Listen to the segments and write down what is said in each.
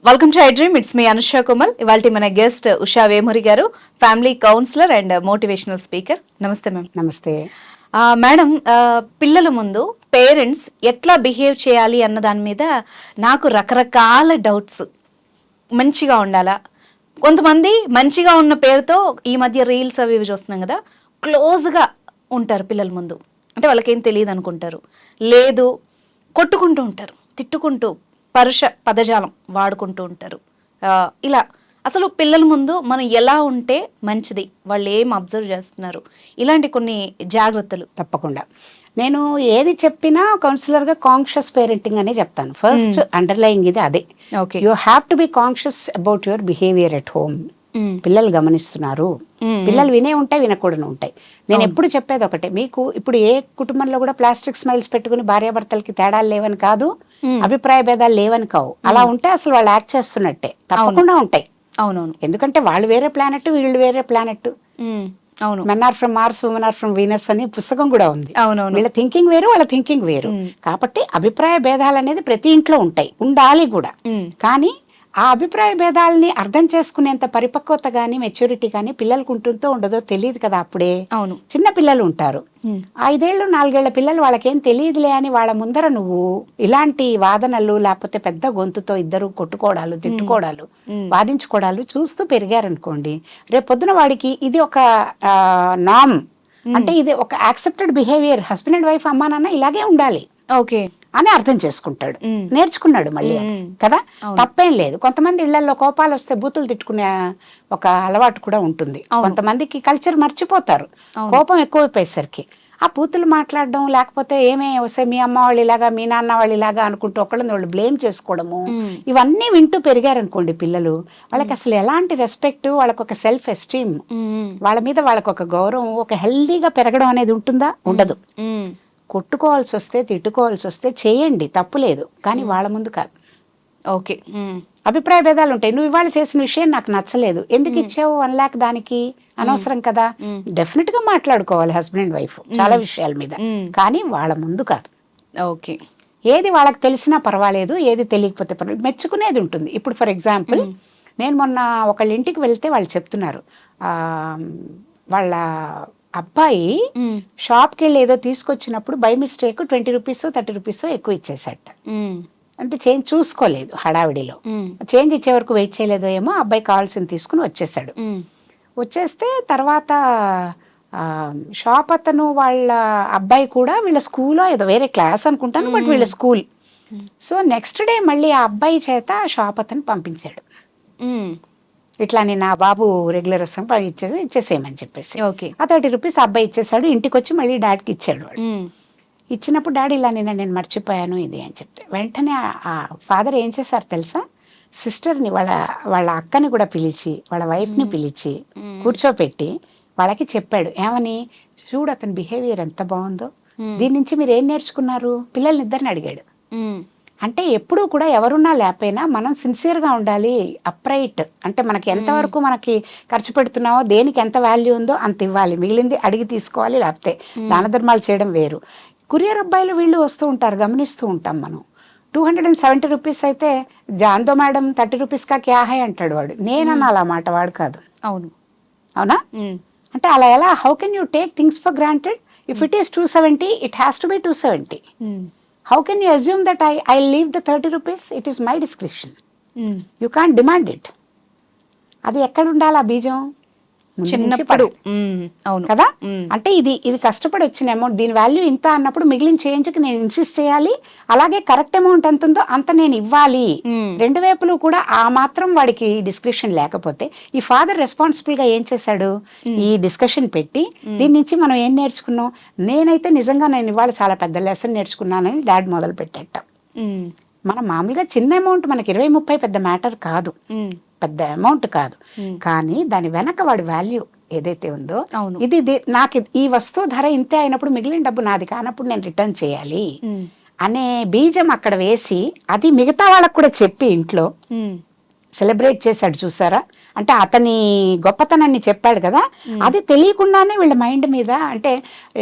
Welcome to I dream. It's me Anusha Komal. ఇవాళ మన guest Usha Vemuri గారు, family counsellor and motivational speaker. నమస్తే మ్యామ్. నమస్తే మేడం, పిల్లల ముందు పేరెంట్స్ ఎట్లా బిహేవ్ చేయాలి అన్న దాని మీద నాకు రకరకాల డౌట్స్. మంచిగా ఉండాలా? కొంతమంది మంచిగా ఉన్న పేరుతో ఈ మధ్య రీల్స్ అవి ఇవి చూస్తున్నాం కదా, క్లోజ్గా ఉంటారు పిల్లల ముందు, అంటే వాళ్ళకేం తెలియదు అనుకుంటారు. లేదు, కొట్టుకుంటూ ఉంటారు, తిట్టుకుంటూ పరుష పదజాలం వాడుకుంటూ ఉంటారు. ఇలా అసలు పిల్లల ముందు మనం ఎలా ఉంటే మంచిది, వాళ్ళు ఏం అబ్జర్వ్ చేస్తున్నారు, ఇలాంటి కొన్ని జాగ్రత్తలు. తప్పకుండా నేను ఏది చెప్పినా కౌన్సిలర్గా కాన్షియస్ పేరెంటింగ్ అనే చెప్తాను. ఫస్ట్ అండర్లయింగ్ ఇది అదే. Okay, you have to be conscious about your behaviour at home. పిల్లలు గమనిస్తున్నారు, పిల్లలు వినే ఉంటాయి, వినకూడని ఉంటాయి. నేను ఎప్పుడు చెప్పేది ఒకటే, మీకు ఇప్పుడు ఏ కుటుంబంలో కూడా ప్లాస్టిక్ స్మైల్స్ పెట్టుకుని భార్యాభర్తలకి తేడాలు లేవని కాదు, అభిప్రాయ భేదాలు లేవని కావు. అలా ఉంటే అసలు వాళ్ళు యాక్ట్ చేస్తున్నట్టే. తప్పకుండా ఉంటాయి. అవునవును. ఎందుకంటే వాళ్ళు వేరే ప్లానెట్, వీళ్ళు వేరే ప్లానెట్. అవును. Men are from Mars, women are from Venus అని పుస్తకం కూడా ఉంది. అవునవును. వీళ్ళ థింకింగ్ వేరు, వాళ్ళ థింకింగ్ వేరు. కాబట్టి అభిప్రాయ భేదాలు అనేది ప్రతి ఇంట్లో ఉంటాయి, ఉండాలి కూడా. కానీ ఆ అభిప్రాయ భేదాలని అర్థం చేసుకునేంత పరిపక్వత గానీ మెచ్యూరిటీ కానీ పిల్లలకు ఉంటుందో ఉండదో తెలియదు కదా అప్పుడే. అవును. చిన్న పిల్లలు ఉంటారు, 5 ఏళ్ళు 4 ఏళ్ల పిల్లలు, వాళ్ళకేం తెలియదులే అని వాళ్ళ ముందర నువ్వు ఇలాంటి వాదనలు, లేకపోతే పెద్ద గొంతుతో ఇద్దరు కొట్టుకోవడాలు, తిట్టుకోవడాలు, వాదించుకోవడాలు చూస్తూ పెరిగారనుకోండి, రేపు పొద్దున వాడికి ఇది ఒక నామ్, అంటే ఇది ఒక accepted behaviour. Husband and wife, అమ్మా నాన్న ఇలాగే ఉండాలి ఓకే అని అర్థం చేసుకుంటాడు, నేర్చుకున్నాడు మళ్ళీ కదా. తప్పేం లేదు. కొంతమంది ఇళ్లలో కోపాలు వస్తే బూతులు తిట్టుకునే ఒక అలవాటు కూడా ఉంటుంది. కొంతమందికి కల్చర్ మర్చిపోతారు, కోపం ఎక్కువైపోయేసరికి ఆ బూతులు మాట్లాడడం, లేకపోతే ఏమే వస్తే మీ అమ్మ వాళ్ళు ఇలాగా, మీ నాన్న వాళ్ళు ఇలాగా అనుకుంటూ ఒకళ్ళని వాళ్ళు బ్లేమ్ చేసుకోవడము, ఇవన్నీ వింటూ పెరిగారనుకోండి పిల్లలు, వాళ్ళకి అసలు ఎలాంటి రెస్పెక్ట్, వాళ్ళకి ఒక సెల్ఫ్ ఎస్టీమ్, వాళ్ళ మీద వాళ్ళకి ఒక గౌరవం, ఒక హెల్దీగా పెరగడం అనేది ఉంటుందా? ఉండదు. కొట్టుకోవాల్సి వస్తే, తిట్టుకోవాల్సి వస్తే చేయండి, తప్పులేదు, కానీ వాళ్ళ ముందు కాదు. ఓకే. అభిప్రాయ భేదాలు ఉంటాయి. నువ్వు ఇవాళ చేసిన విషయం నాకు నచ్చలేదు, ఎందుకు ఇచ్చావు 1 lakh దానికి, అనవసరం కదా. డెఫినెట్ గా మాట్లాడుకోవాలి హస్బెండ్ అండ్ వైఫ్ చాలా విషయాల మీద, కానీ వాళ్ళ ముందు కాదు. ఓకే. ఏది వాళ్ళకి తెలిసినా పర్వాలేదు, ఏది తెలియకపోతే పర్వాలేదు, మెచ్చుకునేది ఉంటుంది. ఇప్పుడు ఫర్ ఎగ్జాంపుల్, నేను మొన్న ఒకళ్ళ ఇంటికి వెళ్తే వాళ్ళు చెప్తున్నారు, వాళ్ళ అబ్బాయి షాప్కి వెళ్ళి ఏదో తీసుకొచ్చినప్పుడు బై మిస్టేక్ 20 రూపీస్ 30 రూపీస్ ఎక్కువ ఇచ్చేసట. అంటే చేంజ్ చూసుకోలేదు, హడావిడిలో చేంజ్ ఇచ్చే వరకు వెయిట్ చేయలేదో ఏమో, అబ్బాయి కావాల్సింది తీసుకుని వచ్చేసాడు. వచ్చేస్తే తర్వాత షాప్ అతను వాళ్ళ అబ్బాయి కూడా వీళ్ళ స్కూల్లో ఏదో వేరే క్లాస్ అనుకుంటాను, బట్ వీళ్ళ స్కూల్. సో నెక్స్ట్ డే మళ్ళీ ఆ అబ్బాయి చేత షాప్ అతను పంపించాడు, ఇట్లా నేను నా బాబు రెగ్యులర్ వస్తాను ఇచ్చేసేయమని చెప్పేసి. ఆ 30 రూపీస్ అబ్బాయి ఇచ్చేసాడు. ఇంటికి వచ్చి మళ్ళీ డాడీకి ఇచ్చాడు. వాడు ఇచ్చినప్పుడు డాడీ ఇలా నేను మర్చిపోయాను ఇది అని చెప్తే, వెంటనే ఆ ఫాదర్ ఏం చేశారు తెలుసా, సిస్టర్ని వాళ్ళ అక్కని కూడా పిలిచి, వాళ్ళ వైఫ్ని పిలిచి కూర్చోపెట్టి వాళ్ళకి చెప్పాడు, ఏమని, చూడు అతని బిహేవియర్ ఎంత బాగుందో, దీని నుంచి మీరు ఏం నేర్చుకున్నారు, పిల్లల్ని ఇద్దరిని అడిగాడు. అంటే ఎప్పుడూ కూడా ఎవరున్నా లేకపోయినా మనం సిన్సియర్గా ఉండాలి, అప్రైట్. అంటే మనకి ఎంతవరకు మనకి ఖర్చు పెడుతున్నామో, దేనికి ఎంత వాల్యూ ఉందో అంత ఇవ్వాలి, మిగిలింది అడిగి తీసుకోవాలి, లేకపోతే దాన ధర్మాలు చేయడం వేరు. కొరియర్ అబ్బాయిలు వీళ్ళు వస్తూ ఉంటారు, గమనిస్తూ ఉంటాం మనం. 270 రూపీస్ అయితే జాన్తో మేడం 30 రూపీస్ కా క్యా హై అంటాడు వాడు. నేనన్నా అలా మాట, వాడు కాదు. అవును, అవునా? అంటే అలా ఎలా, how can you take things for granted? If it is 270, it has to be 270. How can you assume that I'll leave the 30 rupees? It is my discretion. You can't demand it. అది ఎక్కడ ఉండాలి ఆ బీజం? చిన్నప్పుడు. అవును కదా. అంటే ఇది కష్టపడి వచ్చిన అమౌంట్, దీని వాల్యూ ఇంత అన్నప్పుడు మిగిలిన చేంజ్కి నేను ఇన్సిస్ట్ చేయాలి, అలాగే కరెక్ట్ అమౌంట్ ఎంత ఉందో అంత నేను ఇవ్వాలి. రెండు వైపులు కూడా ఆ మాత్రం వాడికి డిస్క్రిప్షన్ లేకపోతే, ఈ ఫాదర్ రెస్పాన్సిబుల్ గా ఏం చేశాడు, ఈ డిస్కషన్ పెట్టి దీని నుంచి మనం ఏం నేర్చుకున్నాం, నేనైతే నిజంగా నేను ఇవాళ చాలా పెద్ద లెసన్ నేర్చుకున్నానని డాడ్ మొదలు పెట్టేట. మనం మామూలుగా చిన్న అమౌంట్, మనకి 20-30 పెద్ద మ్యాటర్ కాదు, పెద్ద అమౌంట్ కాదు, కానీ దాని వెనక వాడి వాల్యూ ఏదైతే ఉందో, ఇది నాకు ఈ వస్తువు ధర ఇంతే అయినప్పుడు మిగిలిన డబ్బు నాది కానప్పుడు నేను రిటర్న్ చేయాలి అనే బీజం అక్కడ వేసి, అది మిగతా వాళ్ళకు కూడా చెప్పి ఇంట్లో సెలబ్రేట్ చేశాడు చూసారా, అంటే అతని గొప్పతనాన్ని చెప్పాడు కదా, అది తెలియకుండానే వీళ్ళ మైండ్ మీద అంటే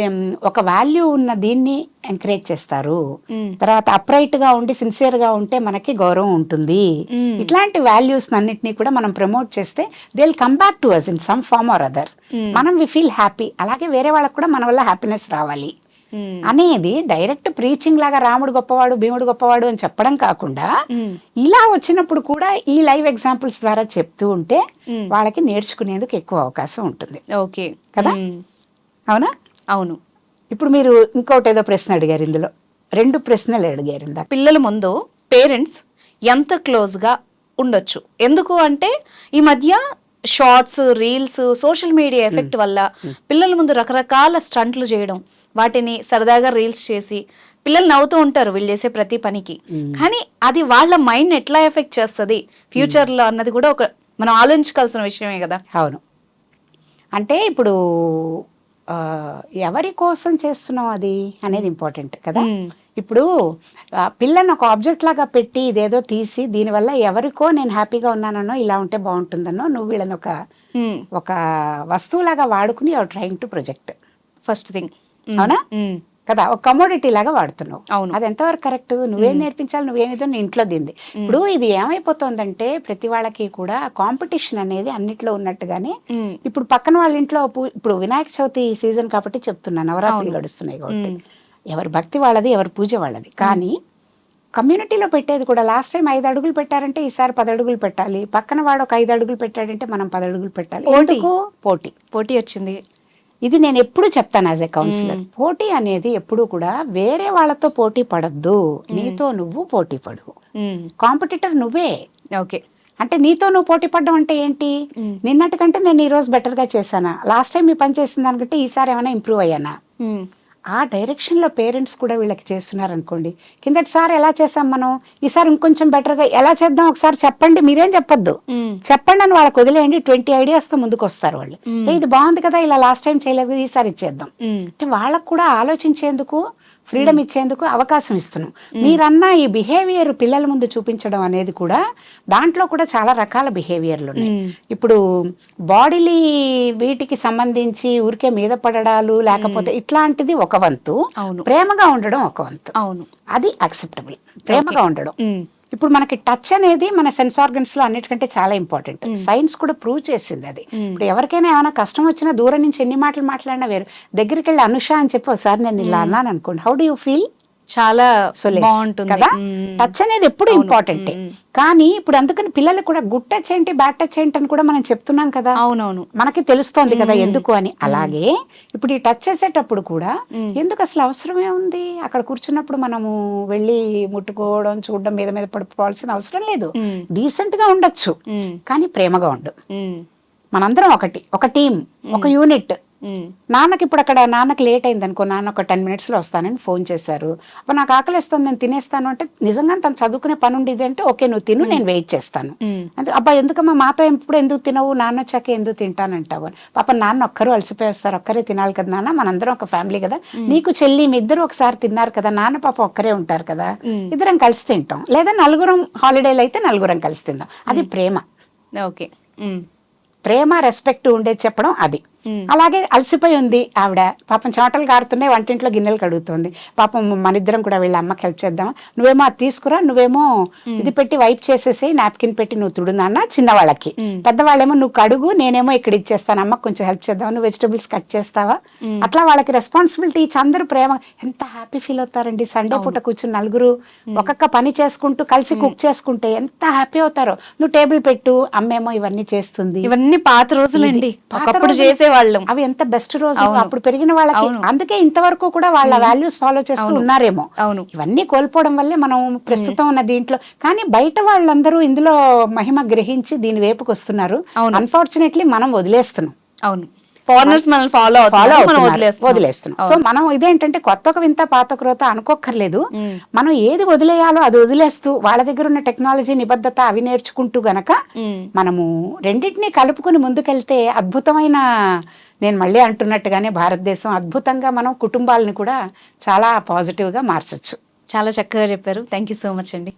ఒక వాల్యూ ఉన్న దీన్ని ఎంకరేజ్ చేస్తారు. తర్వాత అప్రైట్ గా ఉండి సిన్సియర్ గా ఉంటే మనకి గౌరవం ఉంటుంది. ఇట్లాంటి వాల్యూస్ అన్నిటినీ కూడా మనం ప్రమోట్ చేస్తే they will come back to us in some form or other. మనం వి ఫీల్ హ్యాపీ, అలాగే వేరే వాళ్ళకి కూడా మన వల్ల హ్యాపీనెస్ రావాలి అనేది డైరెక్ట్ ప్రీచింగ్ లాగా రాముడు గొప్పవాడు భీముడు గొప్పవాడు అని చెప్పడం కాకుండా ఇలా వచ్చినప్పుడు కూడా ఈ లైవ్ ఎగ్జాంపుల్స్ ద్వారా చెప్తూ ఉంటే వాళ్ళకి నేర్చుకునేందుకు ఎక్కువ అవకాశం ఉంటుంది. ఓకే కదా, అవునా? అవును. ఇప్పుడు మీరు ఇంకోటి ఏదో ప్రశ్న అడిగారు, ఇందులో 2 ప్రశ్నలు అడిగారు ఇందాక. పిల్లల ముందు పేరెంట్స్ ఎంత క్లోజ్ గా ఉండొచ్చు? ఎందుకు అంటే ఈ మధ్య shorts, reels, social media effect వల్ల పిల్లల ముందు రకరకాల స్టంట్లు చేయడం, వాటిని సరదాగా రీల్స్ చేసి పిల్లలు నవ్వుతూ ఉంటారు వీళ్ళు చేసే ప్రతి పనికి. కానీ అది వాళ్ళ మైండ్ ఎట్లా ఎఫెక్ట్ చేస్తుంది ఫ్యూచర్ లో అన్నది కూడా ఒక మనం ఆలోచించాల్సిన విషయమే కదా. అవును, అంటే ఇప్పుడు ఎవరి కోసం చేస్తున్నాం అది అనేది ఇంపార్టెంట్ కదా. ఇప్పుడు పిల్లని ఒక ఆబ్జెక్ట్ లాగా పెట్టి ఇదేదో తీసి దీనివల్ల ఎవరికో నేను హ్యాపీగా ఉన్నానో ఇలా ఉంటే బాగుంటుందనో నువ్వు వీళ్ళని ఒక వస్తువులాగా వాడుకుని you're trying to project. First thing, అవునా కదా, ఒక కమోడిటీ లాగా వాడుతున్నావు. అవును, అది ఎంతవరకు కరెక్ట్? నువ్వేం నేర్పించాలి, నువ్వేమిదో నీ ఇంట్లో దింది. ఇప్పుడు ఇది ఏమైపోతుందంటే ప్రతి వాళ్ళకి కూడా కాంపిటీషన్ అనేది అన్నిట్లో ఉన్నట్టుగానే ఇప్పుడు పక్కన వాళ్ళ ఇంట్లో ఇప్పుడు వినాయక చవితి సీజన్ కాబట్టి చెప్తున్నా, నవరాత్రులు గడుస్తున్నాయి కాబట్టి ఎవరి భక్తి వాళ్ళది, ఎవరి పూజ వాళ్ళది. కానీ కమ్యూనిటీలో పెట్టేది కూడా లాస్ట్ టైం 5 అడుగులు పెట్టారంటే ఈసారి 10 అడుగులు పెట్టాలి, పక్కన వాడు ఒక 5 అడుగులు పెట్టాడంటే మనం 10 అడుగులు పెట్టాలి. పోటీ వచ్చింది. ఇది నేను ఎప్పుడు చెప్తాను యాజ్ ఎ కౌన్సిలర్, పోటీ అనేది ఎప్పుడు కూడా వేరే వాళ్ళతో పోటీ పడద్దు, నీతో నువ్వు పోటీ పడు. కాంపిటీటర్ నువ్వే. ఓకే, అంటే నీతో నువ్వు పోటీ పడ్డం అంటే ఏంటి? నిన్నటికంటే నేను ఈ రోజు బెటర్ గా చేశానా, లాస్ట్ టైం ఈ పని చేసిన దానికంటే ఈసారి ఏమైనా ఇంప్రూవ్ అయ్యానా, ఆ డైరెక్షన్ లో పేరెంట్స్ కూడా వీళ్ళకి చేస్తున్నారు అనుకోండి. కిందటిసారి ఎలా చేసాం మనం, ఈసారి ఇంకొంచెం బెటర్ గా ఎలా చేద్దాం ఒకసారి చెప్పండి, మీరేం చెప్పొద్దు, చెప్పండి అని వాళ్ళకి వదిలేయండి. 20 ఐడియాస్ తో ముందుకు వస్తారు వాళ్ళు. ఇది బాగుంది కదా, ఇలా లాస్ట్ టైం చేయలేదు, ఈసారి ఇచ్చేద్దాం. అంటే వాళ్ళకు కూడా ఆలోచించేందుకు, ఫ్రీడమ్ ఇచ్చేందుకు అవకాశం ఇస్తున్నాం. మీరన్న ఈ బిహేవియర్ పిల్లల ముందు చూపించడం అనేది కూడా దాంట్లో కూడా చాలా రకాల బిహేవియర్లు ఉన్నాయి. ఇప్పుడు బాడీలీ వీటికి సంబంధించి ఊరికే మీద పడడాలు లేకపోతే ఇట్లాంటిది ఒక వంతు, ప్రేమగా ఉండడం ఒక వంతు. అవును, అది అక్సెప్టబుల్, ప్రేమగా ఉండడం. ఇప్పుడు మనకి టచ్ అనేది మన సెన్స్ ఆర్గన్స్ లో అన్నిటికంటే చాలా ఇంపార్టెంట్. సైన్స్ కూడా ప్రూవ్ చేసింది అది. ఇప్పుడు ఎవరికైనా ఏమైనా కష్టం వచ్చినా దూరం నుంచి ఎన్ని మాటలు మాట్లాడినా వేరు, దగ్గరికి వెళ్ళి అనుష అని చెప్పి ఒకసారి నేను ఇలా అన్నాను అనుకోండి, హౌ డు యూ ఫీల్? చాలా బాగుంటుంది కదా. టచ్ అనేది ఎప్పుడు ఇంపార్టెంట్. కానీ ఇప్పుడు అందుకని పిల్లలు కూడా గుడ్ టచ్ ఏంటి బ్యాడ్ టచ్ ఏంటి అని కూడా మనం చెప్తున్నాం కదా. అవునవును, మనకి తెలుస్తోంది కదా ఎందుకు అని. అలాగే ఇప్పుడు ఈ టచ్ చేసేటప్పుడు కూడా ఎందుకు అసలు అవసరమే ఉంది, అక్కడ కూర్చున్నప్పుడు మనము వెళ్ళి ముట్టుకోవడం చూడడం మీద మీద పడిపోవాల్సిన అవసరం లేదు. డీసెంట్ గా ఉండొచ్చు కానీ ప్రేమగా ఉండు. మనందరం ఒక టీం, ఒక యూనిట్. నాన్నకి ఇప్పుడు అక్కడ నాన్నకి లేట్ అయింది అనుకో, నాన్న ఒక 10 minutes లో వస్తానని ఫోన్ చేశారు, అప్పుడు నాకు ఆకలి వేస్తుంది నేను తినేస్తాను అంటే నిజంగా తను చదువుకునే పని ఉండేది అంటే ఓకే నువ్వు తిను నేను వెయిట్ చేస్తాను అంటే, అబ్బా ఎందుకమ్మా మాతో ఎప్పుడు ఎందుకు తినవు, నాన్న వచ్చాక ఎందుకు తింటానంటావు అని. పాప నాన్న ఒక్కరు అలసిపోయి వస్తారు, ఒక్కరే తినాలి కదా నాన్న, మనందరం ఒక ఫ్యామిలీ కదా, నీకు చెల్లి మీ ఇద్దరు ఒకసారి తిన్నారు కదా, నాన్న పాప ఒక్కరే ఉంటారు కదా, ఇద్దరం కలిసి తింటాం, లేదా నలుగురం హాలిడేలు అయితే నలుగురం కలిసి తిందాం. అది ప్రేమ. ఓకే, ప్రేమ రెస్పెక్ట్ ఉండేది చెప్పడం అది. అలాగే అలసిపోయి ఉంది ఆవిడ, పాపం చెమటలు కారుతున్నాయి, వంటింట్లో గిన్నెలు కడుగుతుంది, పాపం మన ఇద్దరం కూడా వీళ్ళ అమ్మకి హెల్ప్ చేద్దాం, నువ్వేమో అది తీసుకురా, నువ్వేమో ఇది పెట్టి వైప్ చేసేసి నాప్కిన్ పెట్టి నువ్వు తుడు నాన్న చిన్నవాళ్ళకి, పెద్దవాళ్ళేమో నువ్వు కడుగు నేనేమో ఇక్కడ ఇచ్చేస్తాను అమ్మకి కొంచెం హెల్ప్ చేద్దాం, నువ్వు వెజిటబుల్స్ కట్ చేస్తావా, అట్లా వాళ్ళకి రెస్పాన్సిబిలిటీ ఇచ్చి అందరూ ప్రేమ. ఎంత హ్యాపీ ఫీల్ అవుతారండి సండే పూట కూర్చుని నలుగురు ఒక్కొక్క పని చేసుకుంటూ కలిసి కుక్ చేసుకుంటే ఎంత హ్యాపీ అవుతారో. నువ్వు టేబుల్ పెట్టు, అమ్మేమో ఇవన్నీ చేస్తుంది. ఇవన్నీ పాత రోజులండి, ఒకప్పుడు చేసే వాళ్ళం. అవి ఎంత బెస్ట్ రోజు అప్పుడు పెరిగిన వాళ్ళకి. అందుకే ఇంతవరకు కూడా వాళ్ళ వాల్యూస్ ఫాలో చేస్తూ ఉన్నారేమో. ఇవన్నీ కోల్పోవడం వల్లే మనం ప్రస్తుతం ఉన్న దీంట్లో. కానీ బయట వాళ్ళందరూ ఇందులో మహిమ గ్రహించి దీని వైపుకి వస్తున్నారు. అన్ఫార్చునేట్లీ మనం వదిలేస్తున్నాం. అవును, ఫారినర్స్ మనల్ని ఫాలో వదిలేస్తున్నాం. సో మనం ఇదేంటంటే కొత్త ఒక వింత పాత క్రోత అనుకోక్కర్లేదు. మనం ఏది వదిలేయాలో అది వదిలేస్తూ వాళ్ళ దగ్గర ఉన్న టెక్నాలజీ నిబద్ధత అవి నేర్చుకుంటూ గనక మనము రెండింటినీ కలుపుకుని ముందుకెళ్తే అద్భుతమైన, నేను మళ్ళీ అంటున్నట్టుగానే భారతదేశం అద్భుతంగా మనం కుటుంబాలను కూడా చాలా పాజిటివ్ గా మార్చొచ్చు. చాలా చక్కగా చెప్పారు. థ్యాంక్ యూ సో మచ్ అండి.